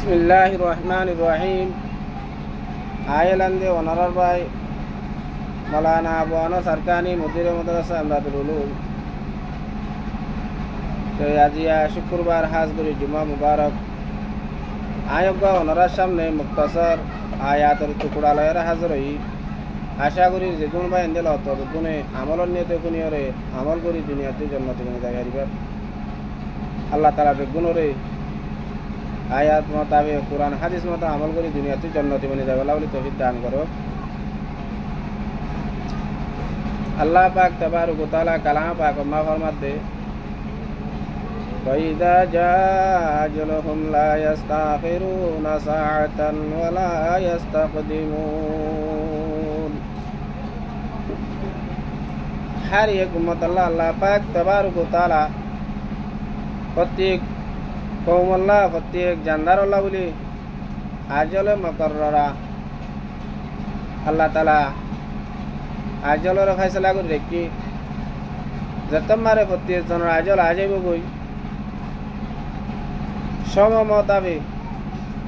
বিসমিল্লাহির রহমানির রহিম। আয়ালান্দে ওনারার ভাই মৌলানা আবু আনোয়ার সরকারি মুদিরে মাদ্রাসা আমদাদুল উলুম। তো আজিয়া শুক্রবার হাজগুড়ি জুমা মুবারক আয়োগা ওনারার সামনে মুক্তাসর আয়াতের টুকরা লয়ের হাজির হই। আশা করি যেগুন ভাই এন্দেল ততগুণে আমলের নিয়ে দেখুনিয়রে আমল করি দুনিয়াতে জন্নতি গুণে জায়গারিবার আল্লাহ তালা বেগুনরে আয়াত মোতাবেক কোরআন হাদিস মতো আমল করি দুনিয়াতে জন্নতি বনে যাবে বলে তৌফিক দান করো। আল্লাহ পাক তাবারক ওয়া তাআলা কালাম পাক মা ফরমাতে ফাইদা জাআজলহুম লা ইস্তাখিরুনা সাআতান ওয়া লা ইস্তাকদিমুন। হর এক উম্মত আল্লাহ পাক তাবারক ওয়া তাআলা প্রত্যেক কৌম আল্লাহ প্রত্যেক জানদার আল্লাহ বলি আজলে মকররা আল্লাহ তালা আজলের ফয়সলা করে রেখি যত মারে প্রত্যেক জনের আজল আজাইব গই সম মতাবে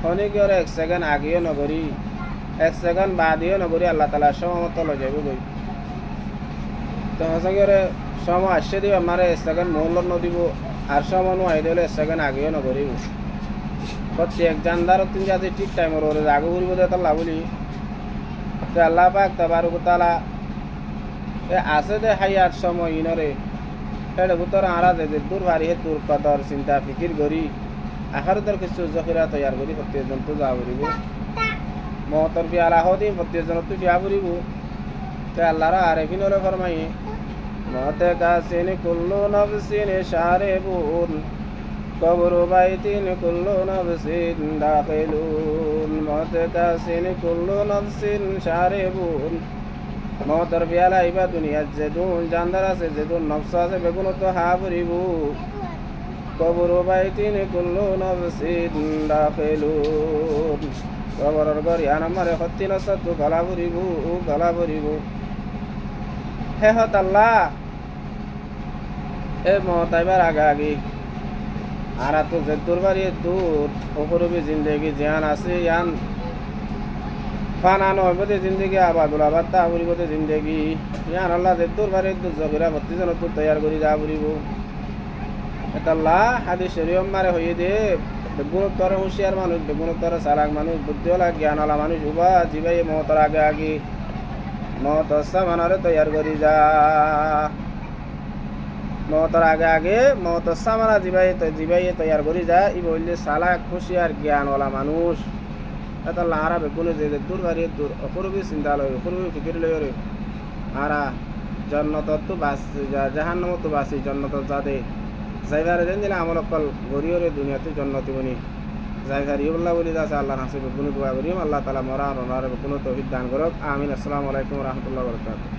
খনিকর 1 সেকেন্ড আগেও নগরী 1 সেকেন্ড বাদেও নগরী আল্লাহ তালা সমমত লো যাইব গই। তো হসঙ্গরে সম আসছে দিব আমারে 1 সেকেন্ড মহল্লত নদিব আর সমন আইলে 1 সেকেন্ড আগেও নগরিব। প্রত্যেক জানদার তিন যাতে ঠিক টাইমের ওরে আগে ঘুরব দে তাল্লা বলি তো আল্লাহ পাক তাবারক ওয়া তাআলা এ আছে দে হায়াত সময় ইনরে এর ভিতর আরা যে দূর ভারি হে দূর কদর চিন্তা ফিকির করি আখিরাতের কিছু জখিরা তৈয়ার করি প্রত্যেক জন তো যা করিব মহতর ফি আলা হদিন প্রত্যেক জন তো ফিয়া করিব। তো আল্লাহর আরেফিনরে ফরমাই মতে কাসিন কুল্লু নফসিন শারিবুন কবরু বাইতিন কুল্লু নফসিন দাখিলুন। মতে কাসিন কুল্লু নফসিন শারিবুন মতর পিয়ালা ইবা দুনিয়া যেদুন জানদার আছে যেদুন নফস আছে বেগুন তো হাবরিবু কবরু বাইতিন কুল্লু নফসিন দাখিলুন। কবরর ঘর ইয়ান আমারে হত্তি নসত গলা ভরিবু হে হত আল্লাহ এ মতাইবার আগে আর তো যে দূর বাড়ি দূর ওপরবি জিন্দগি জিয়ান আছে ইয়ান ফানানো হইবতে জিন্দগি আবাদুল আবাদ তা হইবতে জিন্দগি ইয়ান আল্লাহ যে দূর বাড়ি দূর জগিরা ভর্তি জন তো তৈয়ার করি যা করিব এটা আল্লাহ হাদিস শরীয়ত মারে হইয়ে দে বেগুণোত্তর হুঁশিয়ার মানুষ বেগুণোত্তর চালাক মানুষ বুদ্ধিওয়ালা জ্ঞানওয়ালা মানুষ উবা জিবাই মহতর আগে মত সামানারে তৈয়ার করি যা মতর আগে মত সামানা জিবাই তৈয়ার করি যা ই বললে চালাক হুঁশিয়ার জ্ঞানওয়ালা মানুষ এটা লারা বেগুনে যে দূর ভারি দূর অপরবি চিন্তা লয় অপরবি ফিকির লয় আরা জন্নত তো বাস জাহান্নাম তো বাসি জন্নত যাদে যাইবার যেন দিন আমল অকল গরিয়রে দুনিয়াতে জন্নতি বনি যাইবার ইবুল্লাহ বলি আছে আল্লাহ হাসিব বেগুনে দোয়া করিম আল্লাহ তাআলা মরা রনার বেগুনে তৌফিক দান করুক আমিন। আসসালামু আলাইকুম ওয়া রাহমাতুল্লাহি ওয়া বারাকাতুহু।